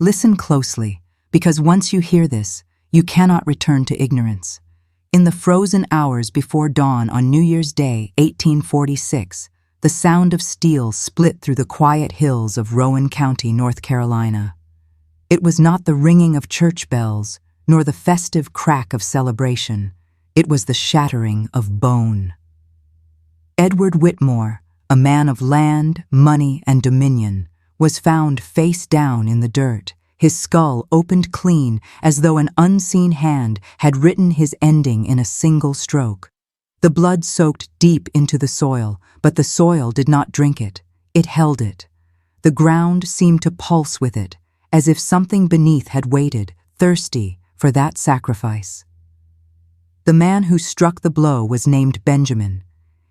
Listen closely, because once you hear this, you cannot return to ignorance. In the frozen hours before dawn on New Year's Day, 1846, the sound of steel split through the quiet hills of Rowan County, North Carolina. It was not the ringing of church bells, nor the festive crack of celebration. It was the shattering of bone. Edward Whitmore, a man of land, money, and dominion, was found face down in the dirt, his skull opened clean as though an unseen hand had written his ending in a single stroke. The blood soaked deep into the soil, but the soil did not drink it. It held it. The ground seemed to pulse with it, as if something beneath had waited, thirsty, for that sacrifice. The man who struck the blow was named Benjamin.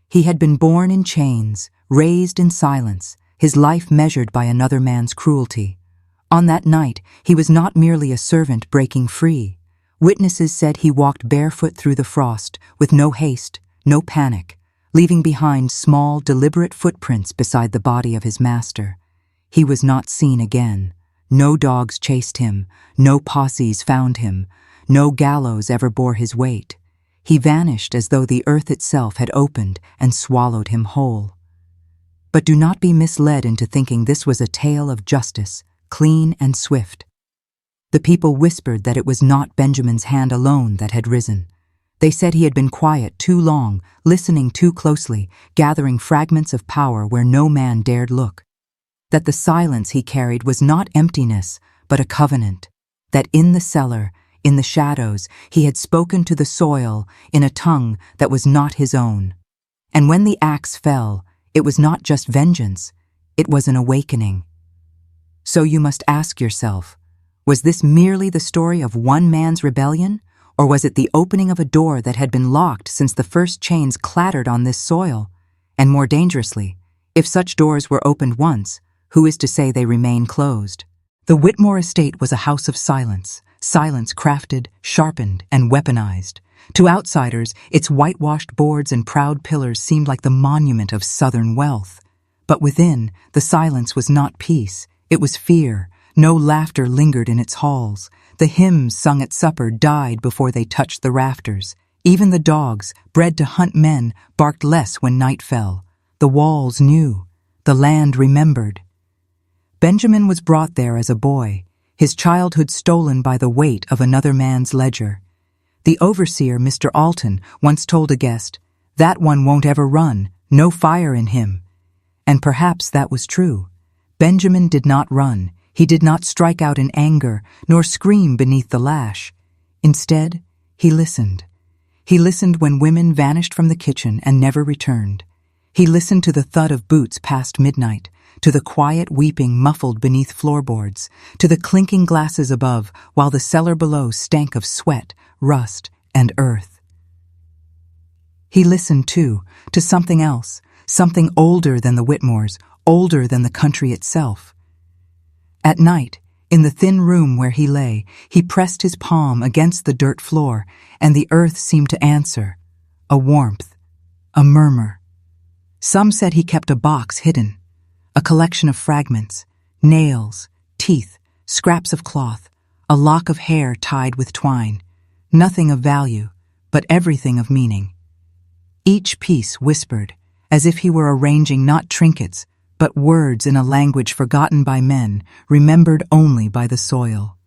He had been born in chains, raised in silence, his life measured by another man's cruelty. On that night, he was not merely a servant breaking free. Witnesses said he walked barefoot through the frost, with no haste, no panic, leaving behind small, deliberate footprints beside the body of his master. He was not seen again. No dogs chased him, no posses found him, no gallows ever bore his weight. He vanished as though the earth itself had opened and swallowed him whole. But do not be misled into thinking this was a tale of justice, clean and swift. The people whispered that it was not Benjamin's hand alone that had risen. They said he had been quiet too long, listening too closely, gathering fragments of power where no man dared look. That the silence he carried was not emptiness, but a covenant. That in the cellar, in the shadows, he had spoken to the soil in a tongue that was not his own. And when the axe fell, it was not just vengeance, it was an awakening. So you must ask yourself, was this merely the story of one man's rebellion, or was it the opening of a door that had been locked since the first chains clattered on this soil? And more dangerously, if such doors were opened once, who is to say they remain closed? The Whitmore estate was a house of silence, silence crafted, sharpened, and weaponized. To outsiders, its whitewashed boards and proud pillars seemed like the monument of Southern wealth. But within, the silence was not peace, it was fear. No laughter lingered in its halls. The hymns sung at supper died before they touched the rafters. Even the dogs, bred to hunt men, barked less when night fell. The walls knew. The land remembered. Benjamin was brought there as a boy, his childhood stolen by the weight of another man's ledger. The overseer, Mr. Alton, once told a guest, "That one won't ever run, no fire in him." And perhaps that was true. Benjamin did not run. He did not strike out in anger, nor scream beneath the lash. Instead, he listened. He listened when women vanished from the kitchen and never returned. He listened to the thud of boots past midnight, to the quiet weeping muffled beneath floorboards, to the clinking glasses above, while the cellar below stank of sweat, rust, and earth. He listened, too, to something else, something older than the Whitmores, older than the country itself. At night, in the thin room where he lay, he pressed his palm against the dirt floor, and the earth seemed to answer, a warmth, a murmur. Some said he kept a box hidden, a collection of fragments, nails, teeth, scraps of cloth, a lock of hair tied with twine, nothing of value, but everything of meaning. Each piece whispered, as if he were arranging not trinkets, but words in a language forgotten by men, remembered only by the soil.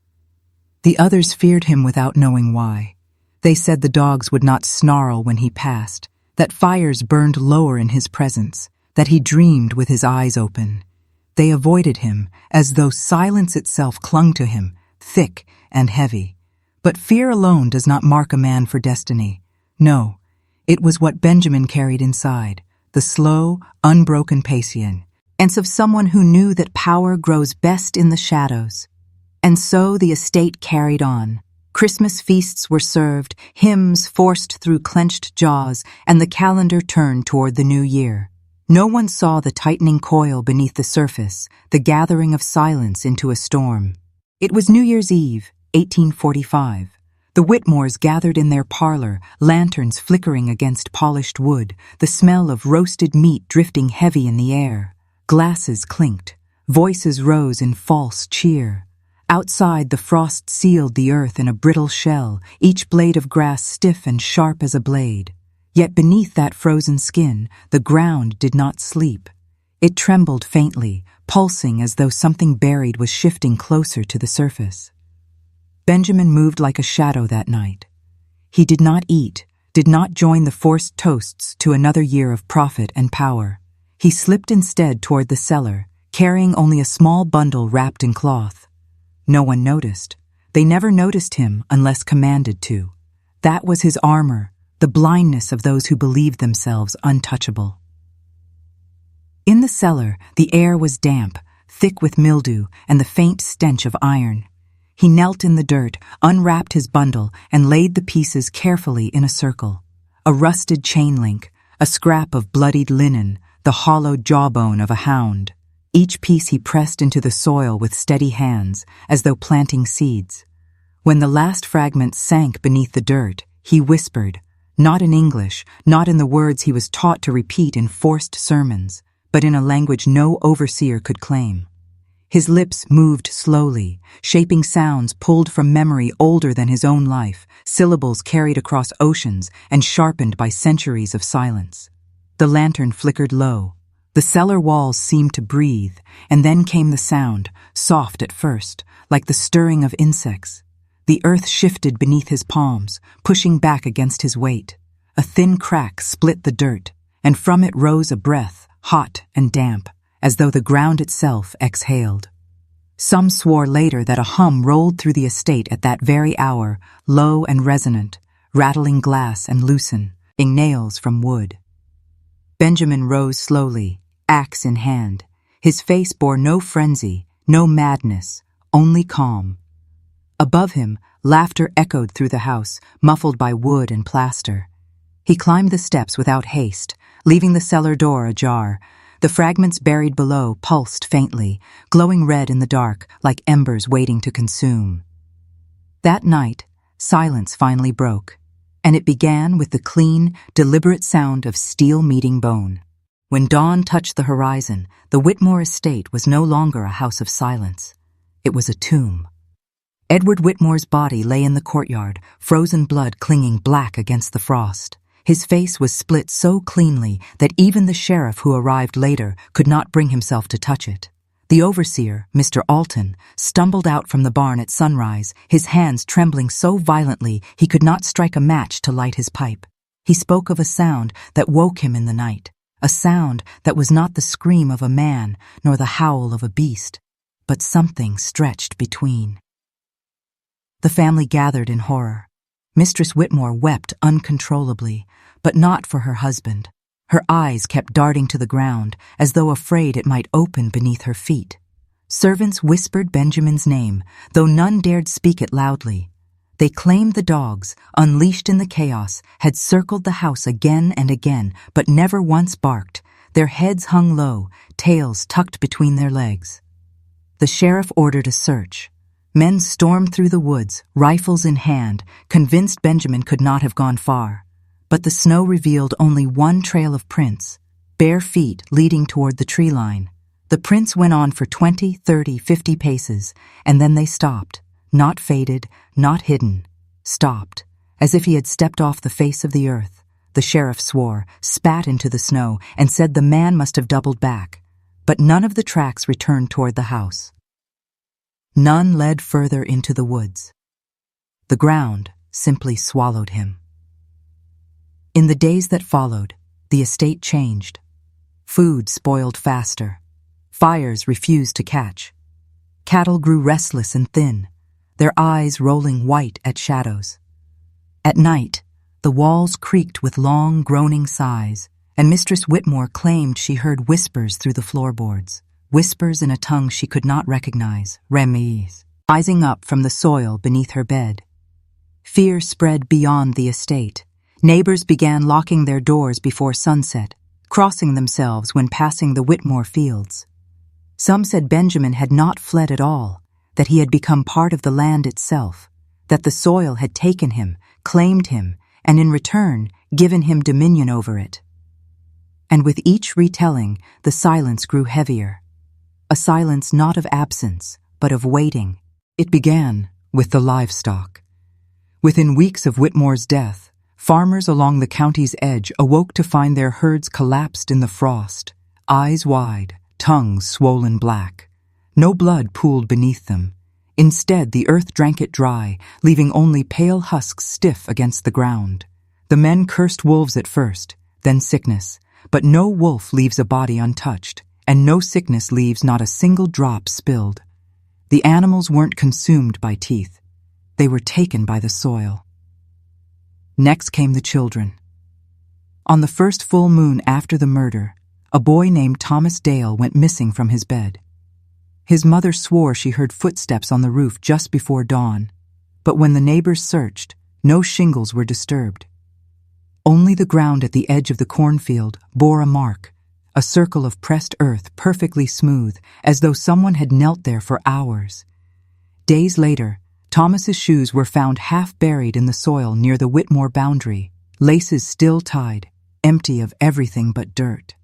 The others feared him without knowing why. They said the dogs would not snarl when he passed, that fires burned lower in his presence, that he dreamed with his eyes open. They avoided him, as though silence itself clung to him, thick and heavy. But fear alone does not mark a man for destiny. No, it was what Benjamin carried inside, the slow, unbroken patience of someone who knew that power grows best in the shadows. And so the estate carried on. Christmas feasts were served, hymns forced through clenched jaws, and the calendar turned toward the new year. No one saw the tightening coil beneath the surface, the gathering of silence into a storm. It was New Year's Eve, 1845. The Whitmores gathered in their parlor, lanterns flickering against polished wood, the smell of roasted meat drifting heavy in the air. Glasses clinked. Voices rose in false cheer. Outside, the frost sealed the earth in a brittle shell, each blade of grass stiff and sharp as a blade. Yet beneath that frozen skin, the ground did not sleep. It trembled faintly, pulsing as though something buried was shifting closer to the surface. Benjamin moved like a shadow that night. He did not eat, did not join the forced toasts to another year of profit and power. He slipped instead toward the cellar, carrying only a small bundle wrapped in cloth. No one noticed. They never noticed him unless commanded to. That was his armor, the blindness of those who believed themselves untouchable. In the cellar, the air was damp, thick with mildew and the faint stench of iron. He knelt in the dirt, unwrapped his bundle, and laid the pieces carefully in a circle. A rusted chain link, a scrap of bloodied linen, the hollowed jawbone of a hound. Each piece he pressed into the soil with steady hands, as though planting seeds. When the last fragment sank beneath the dirt, he whispered, not in English, not in the words he was taught to repeat in forced sermons, but in a language no overseer could claim. His lips moved slowly, shaping sounds pulled from memory older than his own life, syllables carried across oceans and sharpened by centuries of silence. The lantern flickered low. The cellar walls seemed to breathe, and then came the sound, soft at first, like the stirring of insects. The earth shifted beneath his palms, pushing back against his weight. A thin crack split the dirt, and from it rose a breath, hot and damp, as though the ground itself exhaled. Some swore later that a hum rolled through the estate at that very hour, low and resonant, rattling glass and loosening nails from wood. Benjamin rose slowly, axe in hand. His face bore no frenzy, no madness, only calm. Above him, laughter echoed through the house, muffled by wood and plaster. He climbed the steps without haste, leaving the cellar door ajar. The fragments buried below pulsed faintly, glowing red in the dark, like embers waiting to consume. That night, silence finally broke, and it began with the clean, deliberate sound of steel meeting bone. When dawn touched the horizon, the Whitmore estate was no longer a house of silence. It was a tomb. Edward Whitmore's body lay in the courtyard, frozen blood clinging black against the frost. His face was split so cleanly that even the sheriff who arrived later could not bring himself to touch it. The overseer, Mr. Alton, stumbled out from the barn at sunrise, his hands trembling so violently he could not strike a match to light his pipe. He spoke of a sound that woke him in the night, a sound that was not the scream of a man nor the howl of a beast, but something stretched between. The family gathered in horror. Mistress Whitmore wept uncontrollably, but not for her husband. Her eyes kept darting to the ground, as though afraid it might open beneath her feet. Servants whispered Benjamin's name, though none dared speak it loudly. They claimed the dogs, unleashed in the chaos, had circled the house again and again, but never once barked. Their heads hung low, tails tucked between their legs. The sheriff ordered a search. Men stormed through the woods, rifles in hand, convinced Benjamin could not have gone far. But the snow revealed only one trail of prints, bare feet leading toward the tree line. The prints went on for 20, 30, 50 paces, and then they stopped, not faded, not hidden, stopped, as if he had stepped off the face of the earth. The sheriff swore, spat into the snow, and said the man must have doubled back. But none of the tracks returned toward the house. None led further into the woods. The ground simply swallowed him. In the days that followed, the estate changed. Food spoiled faster. Fires refused to catch. Cattle grew restless and thin, their eyes rolling white at shadows. At night, the walls creaked with long, groaning sighs, and Mistress Whitmore claimed she heard whispers through the floorboards. Whispers in a tongue she could not recognize, Ramese, rising up from the soil beneath her bed. Fear spread beyond the estate. Neighbors began locking their doors before sunset, crossing themselves when passing the Whitmore fields. Some said Benjamin had not fled at all, that he had become part of the land itself, that the soil had taken him, claimed him, and in return given him dominion over it. And with each retelling, the silence grew heavier. A silence not of absence, but of waiting, It began with the livestock. Within weeks of Whitmore's death, farmers along the county's edge awoke to find their herds collapsed in the frost, eyes wide, tongues swollen black. No blood pooled beneath them. Instead, the earth drank it dry, leaving only pale husks stiff against the ground. The men cursed wolves at first, then sickness, but no wolf leaves a body untouched, and no sickness leaves not a single drop spilled. The animals weren't consumed by teeth. They were taken by the soil. Next came the children. On the first full moon after the murder, a boy named Thomas Dale went missing from his bed. His mother swore she heard footsteps on the roof just before dawn, but when the neighbors searched, no shingles were disturbed. Only the ground at the edge of the cornfield bore a mark, a circle of pressed earth perfectly smooth, as though someone had knelt there for hours. Days later, Thomas's shoes were found half buried in the soil near the Whitmore boundary, laces still tied, empty of everything but dirt.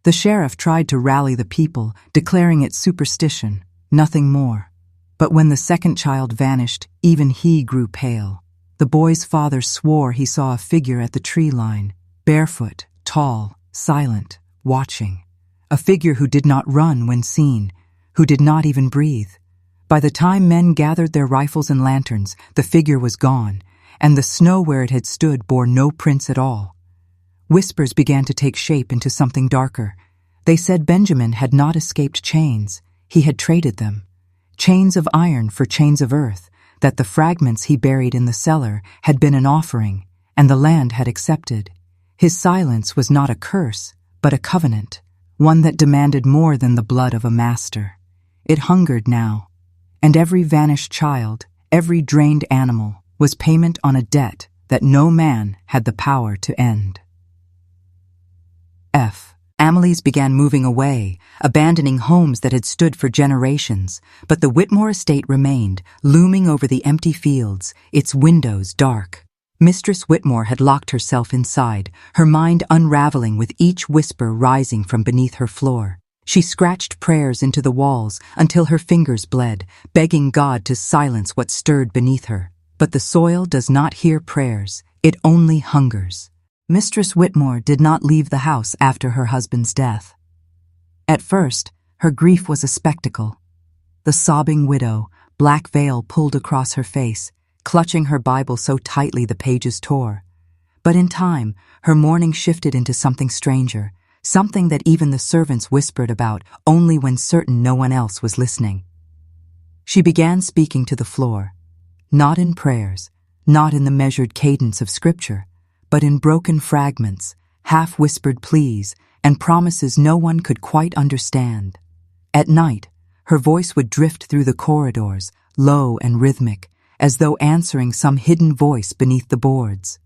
The sheriff tried to rally the people, declaring it superstition, nothing more. But when the second child vanished, even he grew pale. The boy's father swore he saw a figure at the tree line, barefoot, tall, silent, watching. A figure who did not run when seen, who did not even breathe. By the time men gathered their rifles and lanterns, the figure was gone, and the snow where it had stood bore no prints at all. Whispers began to take shape into something darker. They said Benjamin had not escaped chains. He had traded them. Chains of iron for chains of earth, that the fragments he buried in the cellar had been an offering, and the land had accepted. His silence was not a curse, but a covenant, one that demanded more than the blood of a master. It hungered now, and every vanished child, every drained animal, was payment on a debt that no man had the power to end. Families began moving away, abandoning homes that had stood for generations, but the Whitmore estate remained, looming over the empty fields, its windows dark. Mistress Whitmore had locked herself inside, her mind unraveling with each whisper rising from beneath her floor. She scratched prayers into the walls until her fingers bled, begging God to silence what stirred beneath her. But the soil does not hear prayers, it only hungers. Mistress Whitmore did not leave the house after her husband's death. At first, her grief was a spectacle. The sobbing widow, black veil pulled across her face, clutching her Bible so tightly the pages tore. But in time, her mourning shifted into something stranger, something that even the servants whispered about only when certain no one else was listening. She began speaking to the floor, not in prayers, not in the measured cadence of Scripture, but in broken fragments, half-whispered pleas, and promises no one could quite understand. At night, her voice would drift through the corridors, low and rhythmic, as though answering some hidden voice beneath the boards.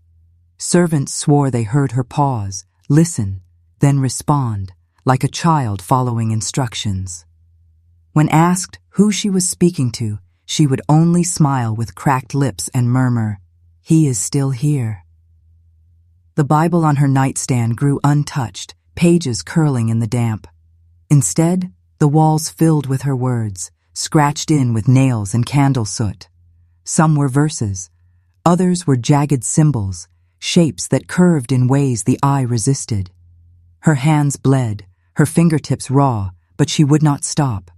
Servants swore they heard her pause, listen, then respond, like a child following instructions. When asked who she was speaking to, she would only smile with cracked lips and murmur, "He is still here." The Bible on her nightstand grew untouched, pages curling in the damp. Instead, the walls filled with her words, scratched in with nails and candle soot. Some were verses. Others were jagged symbols, shapes that curved in ways the eye resisted. Her hands bled, her fingertips raw, but she would not stop.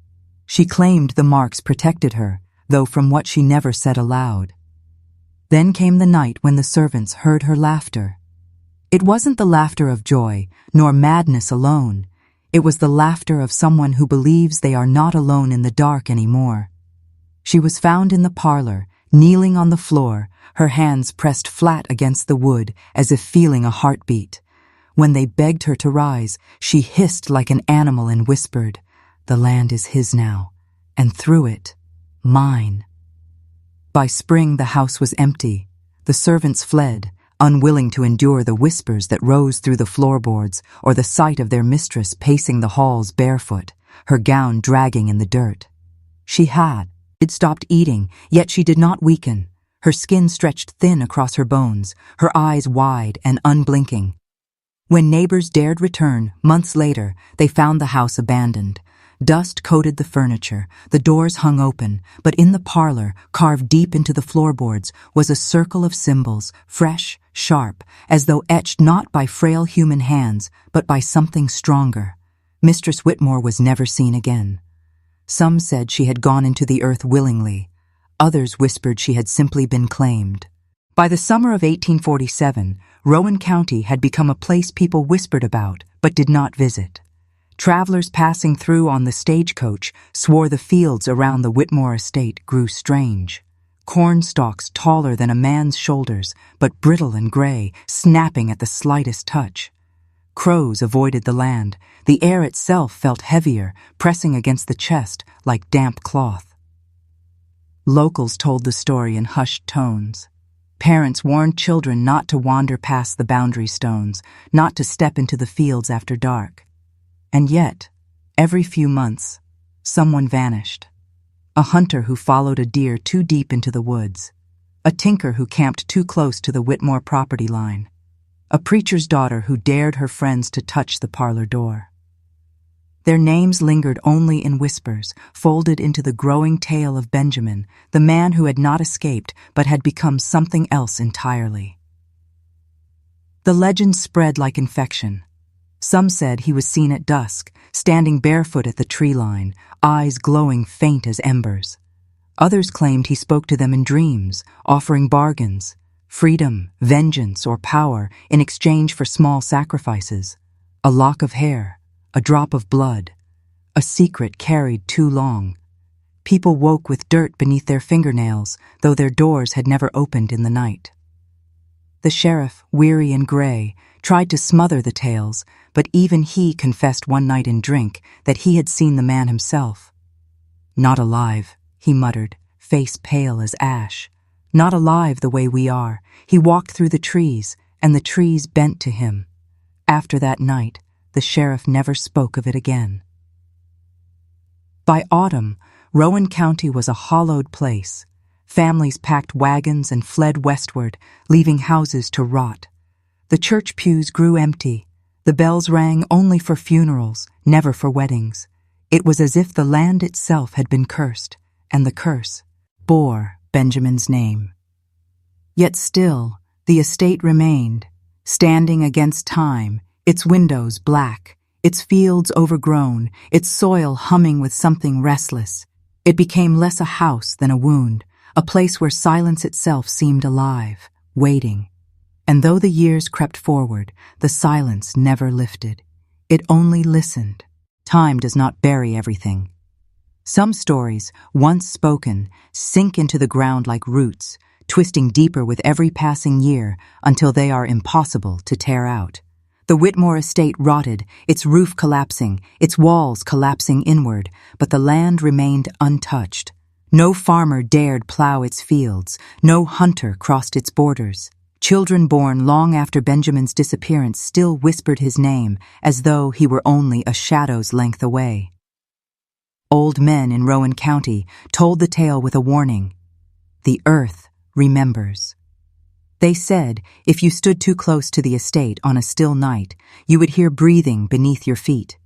She claimed the marks protected her, though from what she never said aloud. Then came the night when the servants heard her laughter. It wasn't the laughter of joy, nor madness alone. It was the laughter of someone who believes they are not alone in the dark anymore. She was found in the parlor, kneeling on the floor, her hands pressed flat against the wood as if feeling a heartbeat. When they begged her to rise, she hissed like an animal and whispered, "The land is his now, and through it, mine." By spring the house was empty. The servants fled, unwilling to endure the whispers that rose through the floorboards or the sight of their mistress pacing the halls barefoot, her gown dragging in the dirt. She had stopped eating, yet she did not weaken. Her skin stretched thin across her bones, her eyes wide and unblinking. When neighbors dared return, months later, they found the house abandoned. Dust coated the furniture, the doors hung open, but in the parlor, carved deep into the floorboards, was a circle of symbols, fresh, sharp, as though etched not by frail human hands, but by something stronger. Mistress Whitmore was never seen again. Some said she had gone into the earth willingly. Others whispered she had simply been claimed. By the summer of 1847, Rowan County had become a place people whispered about, but did not visit. Travelers passing through on the stagecoach swore the fields around the Whitmore estate grew strange. Corn stalks taller than a man's shoulders, but brittle and gray, snapping at the slightest touch. Crows avoided the land. The air itself felt heavier, pressing against the chest like damp cloth. Locals told the story in hushed tones. Parents warned children not to wander past the boundary stones, not to step into the fields after dark. And yet, every few months, someone vanished. A hunter who followed a deer too deep into the woods. A tinker who camped too close to the Whitmore property line. A preacher's daughter who dared her friends to touch the parlor door. Their names lingered only in whispers, folded into the growing tale of Benjamin, the man who had not escaped but had become something else entirely. The legend spread like infection. Some said he was seen at dusk, standing barefoot at the tree line, eyes glowing faint as embers. Others claimed he spoke to them in dreams, offering bargains, freedom, vengeance, or power in exchange for small sacrifices. A lock of hair, a drop of blood, a secret carried too long. People woke with dirt beneath their fingernails, though their doors had never opened in the night. The sheriff, weary and gray, tried to smother the tales, but even he confessed one night in drink that he had seen the man himself. "Not alive," he muttered, face pale as ash. "Not alive the way we are. He walked through the trees, and the trees bent to him." After that night, the sheriff never spoke of it again. By autumn, Rowan County was a hollowed place. Families packed wagons and fled westward, leaving houses to rot. The church pews grew empty. The bells rang only for funerals, never for weddings. It was as if the land itself had been cursed, and the curse bore Benjamin's name. Yet still, the estate remained, standing against time, its windows black, its fields overgrown, its soil humming with something restless. It became less a house than a wound, a place where silence itself seemed alive, waiting. And though the years crept forward, the silence never lifted. It only listened. Time does not bury everything. Some stories, once spoken, sink into the ground like roots, twisting deeper with every passing year until they are impossible to tear out. The Whitmore estate rotted, its roof collapsing, its walls collapsing inward, but the land remained untouched. No farmer dared plow its fields, no hunter crossed its borders. Children born long after Benjamin's disappearance still whispered his name as though he were only a shadow's length away. Old men in Rowan County told the tale with a warning. The earth remembers. They said if you stood too close to the estate on a still night, you would hear breathing beneath your feet.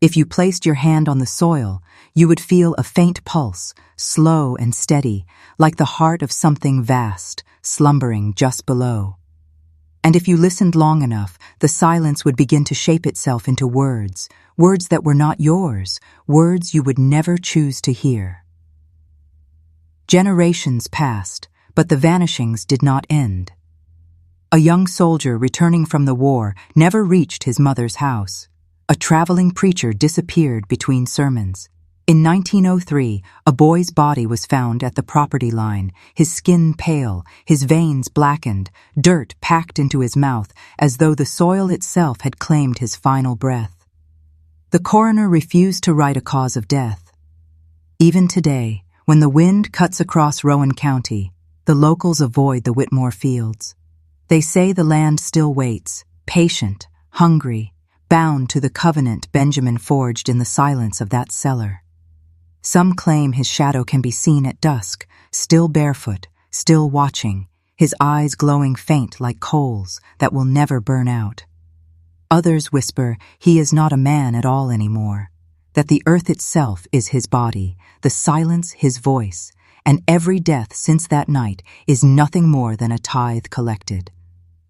If you placed your hand on the soil, you would feel a faint pulse, slow and steady, like the heart of something vast, slumbering just below. And if you listened long enough, the silence would begin to shape itself into words, words that were not yours, words you would never choose to hear. Generations passed, but the vanishings did not end. A young soldier returning from the war never reached his mother's house. A traveling preacher disappeared between sermons. In 1903, a boy's body was found at the property line, his skin pale, his veins blackened, dirt packed into his mouth as though the soil itself had claimed his final breath. The coroner refused to write a cause of death. Even today, when the wind cuts across Rowan County, the locals avoid the Whitmore fields. They say the land still waits, patient, hungry, bound to the covenant Benjamin forged in the silence of that cellar. Some claim his shadow can be seen at dusk, still barefoot, still watching, his eyes glowing faint like coals that will never burn out. Others whisper he is not a man at all anymore. that the earth itself is his body, the silence his voice, and every death since that night is nothing more than a tithe collected.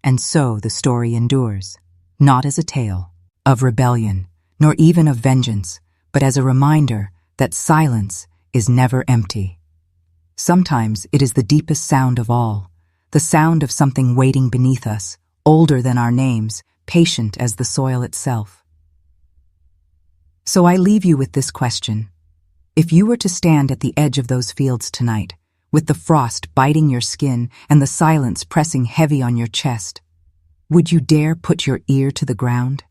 And so the story endures, not as a tale of rebellion, nor even of vengeance, but as a reminder that silence is never empty. Sometimes it is the deepest sound of all, the sound of something waiting beneath us, older than our names, patient as the soil itself. So I leave you with this question. If you were to stand at the edge of those fields tonight, with the frost biting your skin and the silence pressing heavy on your chest, would you dare put your ear to the ground?